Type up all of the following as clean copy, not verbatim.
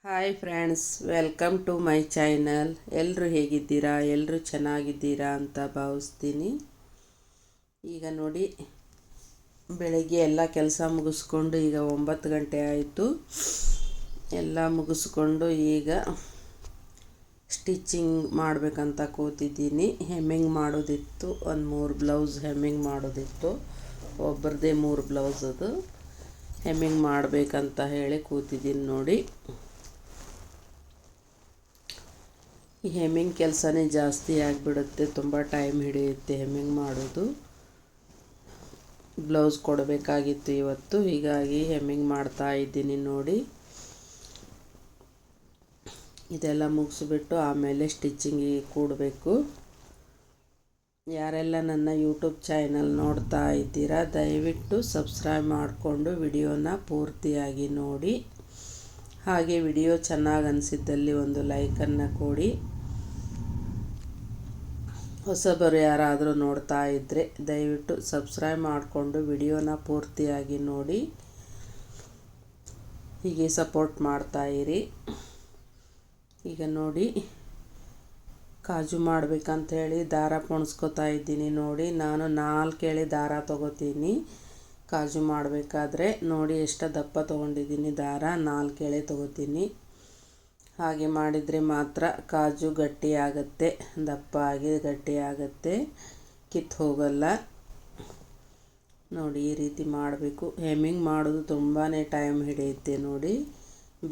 Hi friends, welcome to my channel. ಎಲ್ಲರೂ ಹೇಗಿದ್ದೀರಾ? ಎಲ್ಲರೂ ಚೆನ್ನಾಗಿದ್ದೀರಾ ಅಂತ ಭಾವಿಸ್ತೀನಿ. ಈಗ ನೋಡಿ, ಬೆಳಗ್ಗೆ ಎಲ್ಲ ಕೆಲಸ ಮುಗಿಸ್ಕೊಂಡು ಈಗ 9 ಗಂಟೆ ಆಯಿತು. ಎಲ್ಲ ಮುಗಿಸ್ಕೊಂಡು ಈಗ ಸ್ಟಿಚಿಂಗ್ ಮಾಡಬೇಕಂತ ಕೂತಿದ್ದೀನಿ. ಹೆಮ್ಮಿಂಗ್ ಮಾಡೋದಿತ್ತು, ಒಂದು 3 ಬ್ಲೌಸ್ ಹೆಮ್ಮಿಂಗ್ ಮಾಡೋದಿತ್ತು. ಒಬ್ಬರದೇ 3 ಬ್ಲೌಸ್ ಅದು ಹೆಮ್ಮಿಂಗ್ ಮಾಡಬೇಕಂತ ಹೇಳಿ ಕೂತಿದ್ದೀನಿ ನೋಡಿ. ಈ ಹೆಮ್ಮಿಂಗ್ ಕೆಲಸನೇ ಜಾಸ್ತಿ ಆಗಿಬಿಡುತ್ತೆ, ತುಂಬ ಟೈಮ್ ಹಿಡಿಯುತ್ತೆ ಹೆಮ್ಮಿಂಗ್ ಮಾಡೋದು. ಬ್ಲೌಸ್ ಕೊಡಬೇಕಾಗಿತ್ತು ಇವತ್ತು, ಹೀಗಾಗಿ ಹೆಮ್ಮಿಂಗ್ ಮಾಡ್ತಾ ಇದ್ದೀನಿ ನೋಡಿ. ಇದೆಲ್ಲ ಮುಗಿಸ್ಬಿಟ್ಟು ಆಮೇಲೆ ಸ್ಟಿಚಿಂಗಿಗೆ ಕೂಡಬೇಕು. ಯಾರೆಲ್ಲ ನನ್ನ ಯೂಟ್ಯೂಬ್ ಚಾನಲ್ ನೋಡ್ತಾ ಇದ್ದೀರಾ, ದಯವಿಟ್ಟು ಸಬ್ಸ್ಕ್ರೈಬ್ ಮಾಡಿಕೊಂಡು ವಿಡಿಯೋನ ಪೂರ್ತಿಯಾಗಿ ನೋಡಿ. ಹಾಗೆ ವಿಡಿಯೋ ಚೆನ್ನಾಗಿ ಅನಿಸಿದ್ದಲ್ಲಿ ಒಂದು ಲೈಕನ್ನು ಕೊಡಿ. ಹೊಸಬರು ಯಾರಾದರೂ ನೋಡ್ತಾ ಇದ್ದರೆ ದಯವಿಟ್ಟು ಸಬ್ಸ್ಕ್ರೈಬ್ ಮಾಡಿಕೊಂಡು ವಿಡಿಯೋನ ಪೂರ್ತಿಯಾಗಿ ನೋಡಿ. ಹೀಗೆ ಸಪೋರ್ಟ್ ಮಾಡ್ತಾಯಿರಿ. ಈಗ ನೋಡಿ, ಕಾಜು ಮಾಡಬೇಕಂತ ಹೇಳಿ ದಾರ ಪೊಣಿಸ್ಕೊತಾ ಇದ್ದೀನಿ ನೋಡಿ. ನಾನು 4 ಎಳೆ ದಾರ ತೊಗೋತೀನಿ ಕಾಜು ಮಾಡಬೇಕಾದ್ರೆ. ನೋಡಿ ಎಷ್ಟು ದಪ್ಪ ತೊಗೊಂಡಿದ್ದೀನಿ ದಾರ, 4 ಎಳೆ ತೊಗೋತೀನಿ. ಹಾಗೆ ಮಾಡಿದರೆ ಮಾತ್ರ ಕಾಜು ಗಟ್ಟಿಯಾಗತ್ತೆ, ದಪ್ಪ ಆಗಿ ಗಟ್ಟಿಯಾಗತ್ತೆ, ಕಿತ್ತು ಹೋಗಲ್ಲ. ನೋಡಿ, ಈ ರೀತಿ ಮಾಡಬೇಕು. ಹೆಮ್ಮಿಂಗ್ ಮಾಡೋದು ತುಂಬಾ ಟೈಮ್ ಹಿಡಿಯುತ್ತೆ ನೋಡಿ,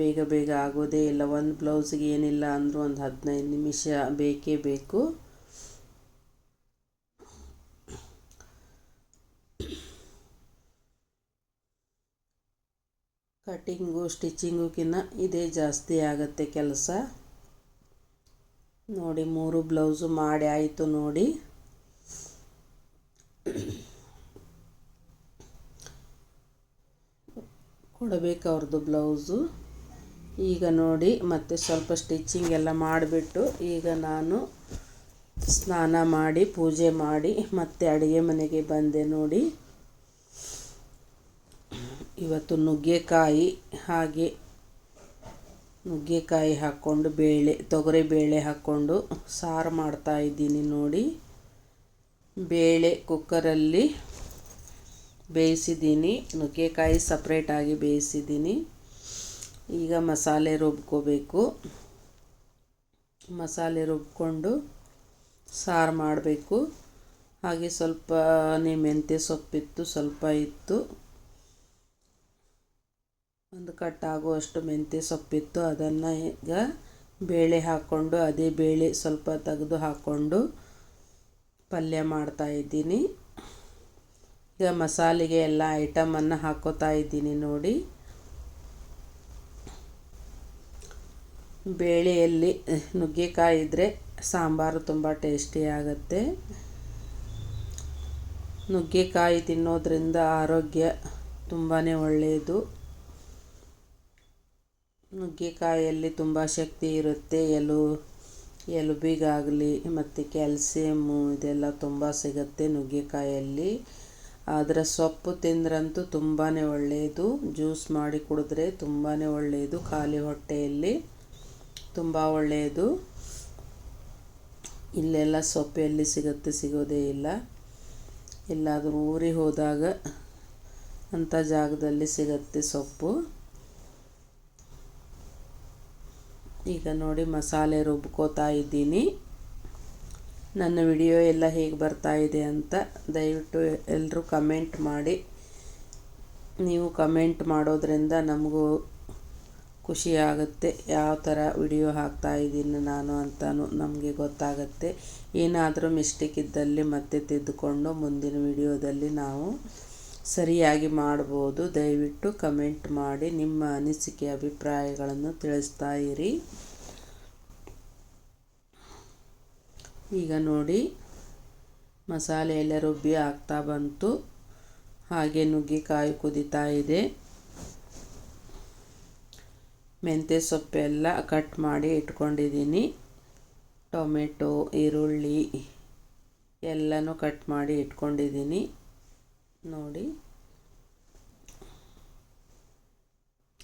ಬೇಗ ಬೇಗ ಆಗೋದೇ ಇಲ್ಲ. ಒಂದು ಬ್ಲೌಸಿಗೆ ಏನಿಲ್ಲ ಅಂದರೂ ಒಂದು 15 ನಿಮಿಷ ಬೇಕೇ ಬೇಕು. ಕಟ್ಟಿಂಗು ಸ್ಟಿಚಿಂಗುಕ್ಕಿಂತ ಇದೇ ಜಾಸ್ತಿ ಆಗುತ್ತೆ ಕೆಲಸ ನೋಡಿ. 3 ಬ್ಲೌಸು ಮಾಡಿ ಆಯಿತು ನೋಡಿ. ಕೊಡಬೇಕು ಅವ್ರದ್ದು ಬ್ಲೌಸು. ಈಗ ನೋಡಿ, ಮತ್ತೆ ಸ್ವಲ್ಪ ಸ್ಟಿಚಿಂಗ್ ಎಲ್ಲ ಮಾಡಿಬಿಟ್ಟು ಈಗ ನಾನು ಸ್ನಾನ ಮಾಡಿ ಪೂಜೆ ಮಾಡಿ ಮತ್ತೆ ಅಡುಗೆ ಮನೆಗೆ ಬಂದೆ ನೋಡಿ. ಇವತ್ತು ನುಗ್ಗೆಕಾಯಿ, ಹಾಗೆ ನುಗ್ಗೆಕಾಯಿ ಹಾಕ್ಕೊಂಡು ತೊಗರಿ ಬೇಳೆ ಹಾಕ್ಕೊಂಡು ಸಾರು ಮಾಡ್ತಾಯಿದ್ದೀನಿ ನೋಡಿ. ಬೇಳೆ ಕುಕ್ಕರಲ್ಲಿ ಬೇಯಿಸಿದ್ದೀನಿ, ನುಗ್ಗೆಕಾಯಿ ಸಪ್ರೇಟಾಗಿ ಬೇಯಿಸಿದ್ದೀನಿ. ಈಗ ಮಸಾಲೆ ರುಬ್ಕೋಬೇಕು. ಮಸಾಲೆ ರುಬ್ಕೊಂಡು ಸಾರು ಮಾಡಬೇಕು. ಹಾಗೆ ಸ್ವಲ್ಪ ಮೆಂತ್ಯ ಸೊಪ್ಪಿತ್ತು, ಸ್ವಲ್ಪ ಇತ್ತು, ಒಂದು ಕಟ್ಟಾಗುವಷ್ಟು ಮೆಂತ್ಯ ಸೊಪ್ಪಿತ್ತು. ಅದನ್ನು ಈಗ ಬೇಳೆ ಹಾಕ್ಕೊಂಡು, ಅದೇ ಬೇಳೆ ಸ್ವಲ್ಪ ತೆಗೆದು ಹಾಕ್ಕೊಂಡು ಪಲ್ಯ ಮಾಡ್ತಾಯಿದ್ದೀನಿ. ಈಗ ಮಸಾಲೆಗೆ ಎಲ್ಲ ಐಟಮನ್ನು ಹಾಕ್ಕೋತಾ ಇದ್ದೀನಿ ನೋಡಿ. ಬೇಳೆಯಲ್ಲಿ ನುಗ್ಗೆಕಾಯಿ ಇದ್ದರೆ ಸಾಂಬಾರು ತುಂಬ ಟೇಸ್ಟಿ ಆಗುತ್ತೆ. ನುಗ್ಗೆಕಾಯಿ ತಿನ್ನೋದ್ರಿಂದ ಆರೋಗ್ಯ ತುಂಬಾ ಒಳ್ಳೆಯದು. ನುಗ್ಗೆಕಾಯಿಯಲ್ಲಿ ತುಂಬ ಶಕ್ತಿ ಇರುತ್ತೆ. ಎಲುಬಿಗಾಗಲಿ ಮತ್ತು ಕ್ಯಾಲ್ಸಿಯಮ್ಮು ಇದೆಲ್ಲ ತುಂಬ ಸಿಗುತ್ತೆ ನುಗ್ಗೆಕಾಯಲ್ಲಿ. ಆದರೆ ಸೊಪ್ಪು ತಿಂದ್ರಂತೂ ತುಂಬಾ ಒಳ್ಳೆಯದು. ಜ್ಯೂಸ್ ಮಾಡಿ ಕುಡಿದ್ರೆ ತುಂಬಾ ಒಳ್ಳೆಯದು, ಖಾಲಿ ಹೊಟ್ಟೆಯಲ್ಲಿ ತುಂಬ ಒಳ್ಳೆಯದು. ಇಲ್ಲೆಲ್ಲ ಸೊಪ್ಪು ಎಲ್ಲಿ ಸಿಗುತ್ತೆ? ಸಿಗೋದೇ ಇಲ್ಲ. ಎಲ್ಲಾದರೂ ಊರಿಗೆ ಹೋದಾಗ ಅಂಥ ಜಾಗದಲ್ಲಿ ಸಿಗುತ್ತೆ ಸೊಪ್ಪು. ಈಗ ನೋಡಿ, ಮಸಾಲೆ ರುಬ್ಕೋತಾ ಇದ್ದೀನಿ. ನನ್ನ ವಿಡಿಯೋ ಎಲ್ಲ ಹೇಗೆ ಬರ್ತಾ ಇದೆ ಅಂತ ದಯವಿಟ್ಟು ಎಲ್ಲರೂ ಕಮೆಂಟ್ ಮಾಡಿ. ನೀವು ಕಮೆಂಟ್ ಮಾಡೋದ್ರಿಂದ ನಮಗೂ ಖುಷಿ ಆಗುತ್ತೆ. ಯಾವ ಥರ ವಿಡಿಯೋ ಹಾಕ್ತಾಯಿದ್ದೀನಿ ನಾನು ಅಂತಲೂ ನಮಗೆ ಗೊತ್ತಾಗುತ್ತೆ. ಏನಾದರೂ ಮಿಸ್ಟೇಕ್ ಇದ್ದಲ್ಲಿ ಮತ್ತೆ ತಿದ್ದುಕೊಂಡು ಮುಂದಿನ ವಿಡಿಯೋದಲ್ಲಿ ನಾವು ಸರಿಯಾಗಿ ಮಾಡ್ಬೋದು. ದಯವಿಟ್ಟು ಕಮೆಂಟ್ ಮಾಡಿ ನಿಮ್ಮ ಅನಿಸಿಕೆ ಅಭಿಪ್ರಾಯಗಳನ್ನು ತಿಳಿಸ್ತಾ ಇರಿ. ಈಗ ನೋಡಿ, ಮಸಾಲೆ ಎಲ್ಲ ರುಬ್ಬಿ ಆಗ್ತಾ ಬಂತು. ಹಾಗೆ ನುಗ್ಗೆಕಾಯಿ ಕುದೀತಾ ಇದೆ. ಮೆಂತ್ಯ ಸೊಪ್ಪೆಲ್ಲ ಕಟ್ ಮಾಡಿ ಇಟ್ಕೊಂಡಿದ್ದೀನಿ. ಟೊಮೆಟೊ, ಈರುಳ್ಳಿ ಎಲ್ಲನೂ ಕಟ್ ಮಾಡಿ ಇಟ್ಕೊಂಡಿದ್ದೀನಿ ನೋಡಿ.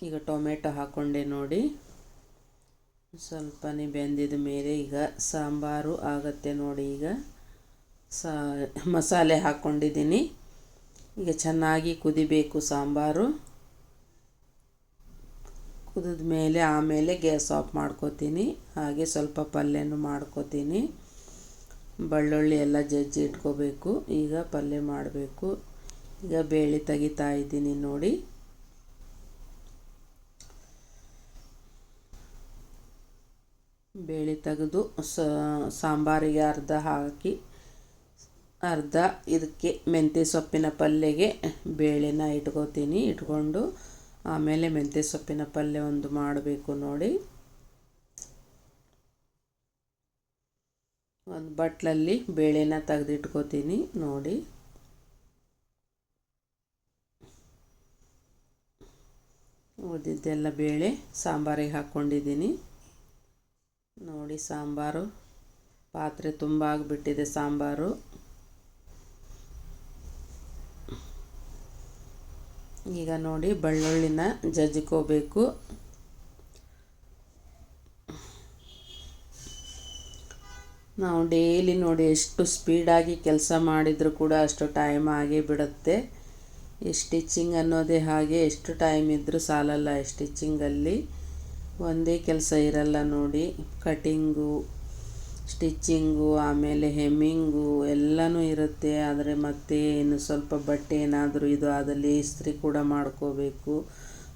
ಈಗ ಟೊಮೆಟೊ ಹಾಕ್ಕೊಂಡೆ ನೋಡಿ. ಸ್ವಲ್ಪನೇ ಬೆಂದಿದ ಮೇಲೆ ಈಗ ಸಾಂಬಾರು ಆಗುತ್ತೆ ನೋಡಿ. ಈಗ ಮಸಾಲೆ ಹಾಕ್ಕೊಂಡಿದ್ದೀನಿ. ಈಗ ಚೆನ್ನಾಗಿ ಕುದಿಬೇಕು ಸಾಂಬಾರು. ಕುದಿದ ಮೇಲೆ ಆಮೇಲೆ ಗ್ಯಾಸ್ ಆಫ್ ಮಾಡ್ಕೋತೀನಿ. ಹಾಗೆ ಸ್ವಲ್ಪ ಪಲ್ಯನೂ ಮಾಡ್ಕೋತೀನಿ. ಬೆಳ್ಳುಳ್ಳಿ ಎಲ್ಲ ಜಜ್ಜಿ ಇಟ್ಕೋಬೇಕು. ಈಗ ಪಲ್ಯ ಮಾಡಬೇಕು. ಈಗ ಬೇಳೆ ತೆಗಿತಾ ಇದ್ದೀನಿ ನೋಡಿ. ಬೇಳೆ ತೆಗೆದು ಸಾಂಬಾರಿಗೆ ಅರ್ಧ ಹಾಕಿ ಅರ್ಧ ಇದಕ್ಕೆ ಮೆಂತ್ಯ ಸೊಪ್ಪಿನ ಪಲ್ಯಗೆ ಬೇಳೆನ ಇಟ್ಕೋತೀನಿ. ಇಟ್ಕೊಂಡು ಆಮೇಲೆ ಮೆಂತ್ಯ ಸೊಪ್ಪಿನ ಪಲ್ಯ ಒಂದು ಮಾಡಬೇಕು ನೋಡಿ. ಒಂದು ಬಟ್ಲಲ್ಲಿ ಬೇಳೆನ ತೆಗೆದಿಟ್ಕೋತೀನಿ ನೋಡಿ. ಉಳಿದಿದ್ದೆಲ್ಲ ಬೇಳೆ ಸಾಂಬಾರಿಗೆ ಹಾಕ್ಕೊಂಡಿದ್ದೀನಿ ನೋಡಿ. ಸಾಂಬಾರು ಪಾತ್ರೆ ತುಂಬ ಆಗಿಬಿಟ್ಟಿದೆ ಸಾಂಬಾರು. ಈಗ ನೋಡಿ ಬೆಳ್ಳುಳ್ಳಿನ ಜಜ್ಜಿಕೋಬೇಕು. ನಾವು ಡೈಲಿ ನೋಡಿ ಎಷ್ಟು ಸ್ಪೀಡಾಗಿ ಕೆಲಸ ಮಾಡಿದರೂ ಕೂಡ ಅಷ್ಟು ಟೈಮ್ ಆಗೇ ಬಿಡುತ್ತೆ. ಈ ಸ್ಟಿಚಿಂಗ್ ಅನ್ನೋದೇ ಹಾಗೆ, ಎಷ್ಟು ಟೈಮ್ ಇದ್ದರೂ ಸಾಲಲ್ಲ. ಸ್ಟಿಚಿಂಗಲ್ಲಿ ಒಂದೇ ಕೆಲಸ ಇರಲ್ಲ ನೋಡಿ. ಕಟಿಂಗು, ಸ್ಟಿಚ್ಚಿಂಗು, ಆಮೇಲೆ ಹೆಮ್ಮಿಂಗು ಎಲ್ಲನೂ ಇರುತ್ತೆ. ಆದರೆ ಮತ್ತೆ ಇನ್ನು ಸ್ವಲ್ಪ ಬಟ್ಟೆ ಏನಾದರೂ ಇದು ಆದಲ್ಲಿ ಇಸ್ತ್ರಿ ಕೂಡ ಮಾಡ್ಕೋಬೇಕು.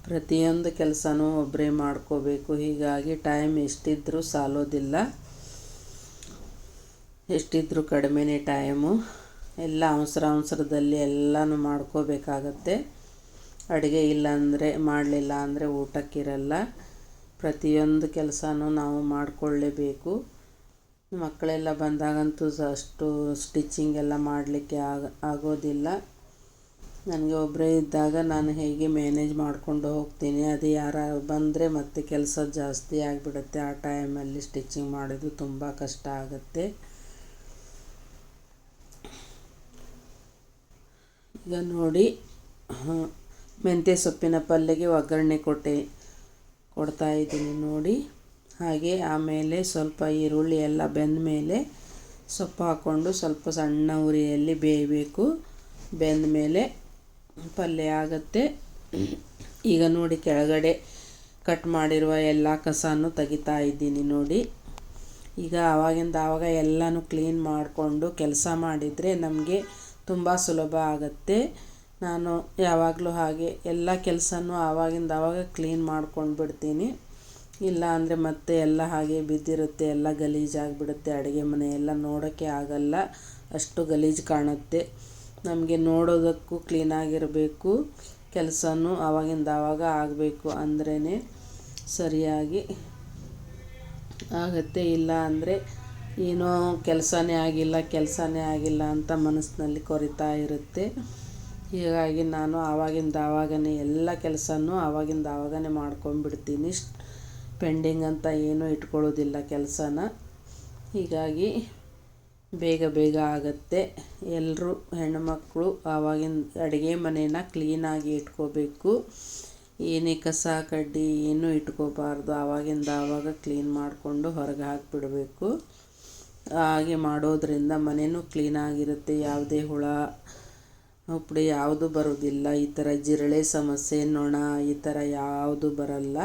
ಪ್ರತಿಯೊಂದು ಕೆಲಸನೂ ಒಬ್ಬರೇ ಮಾಡ್ಕೋಬೇಕು. ಹೀಗಾಗಿ ಟೈಮ್ ಎಷ್ಟಿದ್ರೂ ಸಾಲೋದಿಲ್ಲ, ಎಷ್ಟಿದ್ರೂ ಕಡಿಮೆನೇ ಟೈಮು. ಎಲ್ಲ ಅವಸರದಲ್ಲಿ ಎಲ್ಲನೂ ಮಾಡ್ಕೋಬೇಕಾಗತ್ತೆ. ಅಡುಗೆ ಇಲ್ಲಾಂದರೆ ಮಾಡಲಿಲ್ಲ ಅಂದರೆ ಊಟಕ್ಕಿರಲ್ಲ. ಪ್ರತಿಯೊಂದು ಕೆಲಸನೂ ನಾವು ಮಾಡಿಕೊಳ್ಳೇಬೇಕು. ಮಕ್ಕಳೆಲ್ಲ ಬಂದಾಗಂತೂ ಅಷ್ಟು ಸ್ಟಿಚಿಂಗ್ ಎಲ್ಲ ಮಾಡಲಿಕ್ಕೆ ಆಗೋದಿಲ್ಲ. ನನಗೆ ಒಬ್ಬರೇ ಇದ್ದಾಗ ನಾನು ಹೇಗೆ ಮ್ಯಾನೇಜ್ ಮಾಡಿಕೊಂಡು ಹೋಗ್ತೀನಿ. ಅದು ಯಾರು ಬಂದರೆ ಮತ್ತೆ ಕೆಲಸ ಜಾಸ್ತಿ ಆಗಿಬಿಡುತ್ತೆ. ಆ ಟೈಮಲ್ಲಿ ಸ್ಟಿಚಿಂಗ್ ಮಾಡೋದು ತುಂಬ ಕಷ್ಟ ಆಗುತ್ತೆ. ಈಗ ನೋಡಿ ಮೆಂತ್ಯ ಸೊಪ್ಪಿನ ಪಲ್ಯಗೆ ಒಗ್ಗರಣೆ ಕೊಡ್ತಾ ಇದ್ದೀನಿ ನೋಡಿ. ಹಾಗೆ ಆಮೇಲೆ ಸ್ವಲ್ಪ ಈರುಳ್ಳಿ ಎಲ್ಲ ಬೆಂದ ಮೇಲೆ ಸೊಪ್ಪು ಹಾಕ್ಕೊಂಡು ಸ್ವಲ್ಪ ಸಣ್ಣ ಉರಿಯಲ್ಲಿ ಬೇಯಬೇಕು. ಬೆಂದ ಮೇಲೆ ಪಲ್ಯ ಆಗುತ್ತೆ. ಈಗ ನೋಡಿ ಕೆಳಗಡೆ ಕಟ್ ಮಾಡಿರುವ ಎಲ್ಲ ಕಸನೂ ತೆಗಿತಾ ಇದ್ದೀನಿ ನೋಡಿ. ಈಗ ಆವಾಗಿಂದ ಆವಾಗ ಎಲ್ಲನೂ ಕ್ಲೀನ್ ಮಾಡಿಕೊಂಡು ಕೆಲಸ ಮಾಡಿದರೆ ನಮಗೆ ತುಂಬ ಸುಲಭ ಆಗುತ್ತೆ. ನಾನು ಯಾವಾಗಲೂ ಹಾಗೆ ಎಲ್ಲ ಕೆಲಸನೂ ಆವಾಗಿಂದ ಆವಾಗ ಕ್ಲೀನ್ ಮಾಡ್ಕೊಂಡು ಬಿಡ್ತೀನಿ. ಇಲ್ಲ ಅಂದರೆ ಮತ್ತೆ ಎಲ್ಲ ಹಾಗೆ ಬಿದ್ದಿರುತ್ತೆ, ಎಲ್ಲ ಗಲೀಜಾಗಿಬಿಡುತ್ತೆ. ಅಡುಗೆ ಮನೆ ಎಲ್ಲ ನೋಡೋಕ್ಕೆ ಆಗಲ್ಲ, ಅಷ್ಟು ಗಲೀಜು ಕಾಣುತ್ತೆ. ನಮಗೆ ನೋಡೋದಕ್ಕೂ ಕ್ಲೀನಾಗಿರಬೇಕು. ಕೆಲಸನೂ ಆವಾಗಿಂದ ಆವಾಗ ಆಗಬೇಕು ಅಂದ್ರೇ ಸರಿಯಾಗಿ ಆಗುತ್ತೆ. ಇಲ್ಲ ಅಂದರೆ ಏನೋ ಕೆಲಸನೇ ಆಗಿಲ್ಲ ಅಂತ ಮನಸ್ಸಿನಲ್ಲಿ ಕೊರಿತಾ ಇರುತ್ತೆ. ಹೀಗಾಗಿ ನಾನು ಆವಾಗಿಂದ ಆವಾಗನೇ ಎಲ್ಲ ಕೆಲಸನೂ ಆವಾಗಿಂದ ಆವಾಗನೇ ಮಾಡ್ಕೊಂಡ್ಬಿಡ್ತೀನಿ. ಪೆಂಡಿಂಗ್ ಅಂತ ಏನೂ ಇಟ್ಕೊಳ್ಳೋದಿಲ್ಲ ಕೆಲಸನ. ಹೀಗಾಗಿ ಬೇಗ ಆಗುತ್ತೆ. ಎಲ್ಲರೂ ಹೆಣ್ಣುಮಕ್ಕಳು ಆವಾಗಿನ ಅಡುಗೆ ಮನೇನ ಕ್ಲೀನಾಗಿ ಇಟ್ಕೋಬೇಕು. ಏನೇ ಕಸ ಕಡ್ಡಿ ಏನೂ ಇಟ್ಕೋಬಾರ್ದು. ಆವಾಗಿಂದ ಆವಾಗ ಕ್ಲೀನ್ ಮಾಡಿಕೊಂಡು ಹೊರಗೆ ಹಾಕಿಬಿಡಬೇಕು. ಹಾಗೆ ಮಾಡೋದರಿಂದ ಮನೆಯೂ ಕ್ಲೀನಾಗಿರುತ್ತೆ. ಯಾವುದೇ ಹುಳ ಹುಪ್ಪಡಿ ಯಾವುದು ಬರೋದಿಲ್ಲ. ಈ ಥರ ಜಿರಳೆ ಸಮಸ್ಯೆ, ನೊಣ ಈ ಥರ ಯಾವುದು ಬರಲ್ಲ.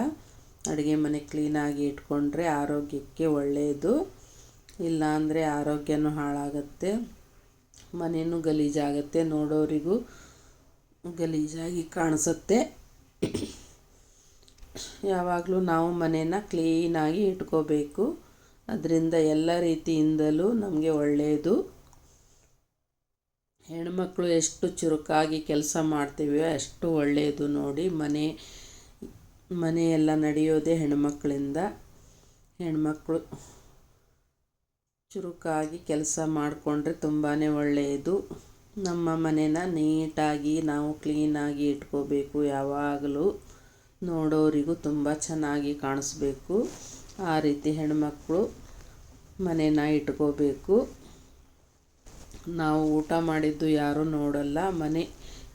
ಅಡುಗೆ ಮನೆ ಕ್ಲೀನಾಗಿ ಇಟ್ಕೊಂಡ್ರೆ ಆರೋಗ್ಯಕ್ಕೆ ಒಳ್ಳೆಯದು. ಇಲ್ಲಾಂದರೆ ಆರೋಗ್ಯನೂ ಹಾಳಾಗುತ್ತೆ, ಮನೆಯೂ ಗಲೀಜಾಗುತ್ತೆ, ನೋಡೋರಿಗೂ ಗಲೀಜಾಗಿ ಕಾಣಿಸುತ್ತೆ. ಯಾವಾಗಲೂ ನಾವು ಮನೇನ ಕ್ಲೀನಾಗಿ ಇಟ್ಕೋಬೇಕು. ಅದರಿಂದ ಎಲ್ಲ ರೀತಿಯಿಂದಲೂ ನಮಗೆ ಒಳ್ಳೆಯದು. ಹೆಣ್ಮಕ್ಳು ಎಷ್ಟು ಚುರುಕಾಗಿ ಕೆಲಸ ಮಾಡ್ತೀವಿ ಅಷ್ಟು ಒಳ್ಳೆಯದು ನೋಡಿ. ಮನೆಯೆಲ್ಲ ನಡೆಯೋದೇ ಹೆಣ್ಮಕ್ಳಿಂದ. ಹೆಣ್ಮಕ್ಳು ಚುರುಕಾಗಿ ಕೆಲಸ ಮಾಡಿಕೊಂಡ್ರೆ ತುಂಬಾ ಒಳ್ಳೆಯದು. ನಮ್ಮ ಮನೇನ ನೀಟಾಗಿ ನಾವು ಕ್ಲೀನಾಗಿ ಇಟ್ಕೋಬೇಕು. ಯಾವಾಗಲೂ ನೋಡೋರಿಗೂ ತುಂಬ ಚೆನ್ನಾಗಿ ಕಾಣಿಸ್ಬೇಕು. ಆ ರೀತಿ ಹೆಣ್ಮಕ್ಳು ಮನೇನ ಇಟ್ಕೋಬೇಕು. ನಾವು ಊಟ ಮಾಡಿದ್ದು ಯಾರೂ ನೋಡಲ್ಲ, ಮನೆ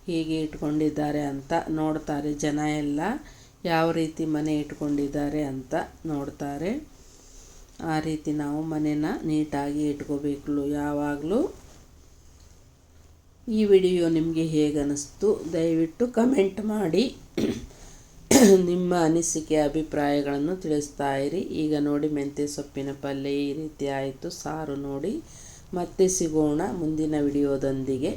ಹೀಗೆ ಇಟ್ಕೊಂಡಿದ್ದಾರೆ ಅಂತ ನೋಡ್ತಾರೆ ಜನ ಎಲ್ಲ. ಯಾವ ರೀತಿ ಮನೆ ಇಟ್ಕೊಂಡಿದ್ದಾರೆ ಅಂತ ನೋಡ್ತಾರೆ. ಆ ರೀತಿ ನಾವು ಮನೆನ ನೀಟಾಗಿ ಇಟ್ಕೋಬೇಕು ಯಾವಾಗಲೂ. ಈ ವಿಡಿಯೋ ನಿಮಗೆ ಹೇಗೆ ಅನ್ನಿಸ್ತು ದಯವಿಟ್ಟು ಕಮೆಂಟ್ ಮಾಡಿ ನಿಮ್ಮ ಅನಿಸಿಕೆ ಅಭಿಪ್ರಾಯಗಳನ್ನು ತಿಳಿಸ್ತಾ ಇರಿ. ಈಗ ನೋಡಿ ಮೆಂತ್ಯ ಸೊಪ್ಪಿನ ಪಲ್ಯ ಈ ರೀತಿ ಆಯಿತು. ಸಾರು ನೋಡಿ ಮತ್ತೆ ಸಿಗೋಣ ಮುಂದಿನ ವಿಡಿಯೋದೊಂದಿಗೆ.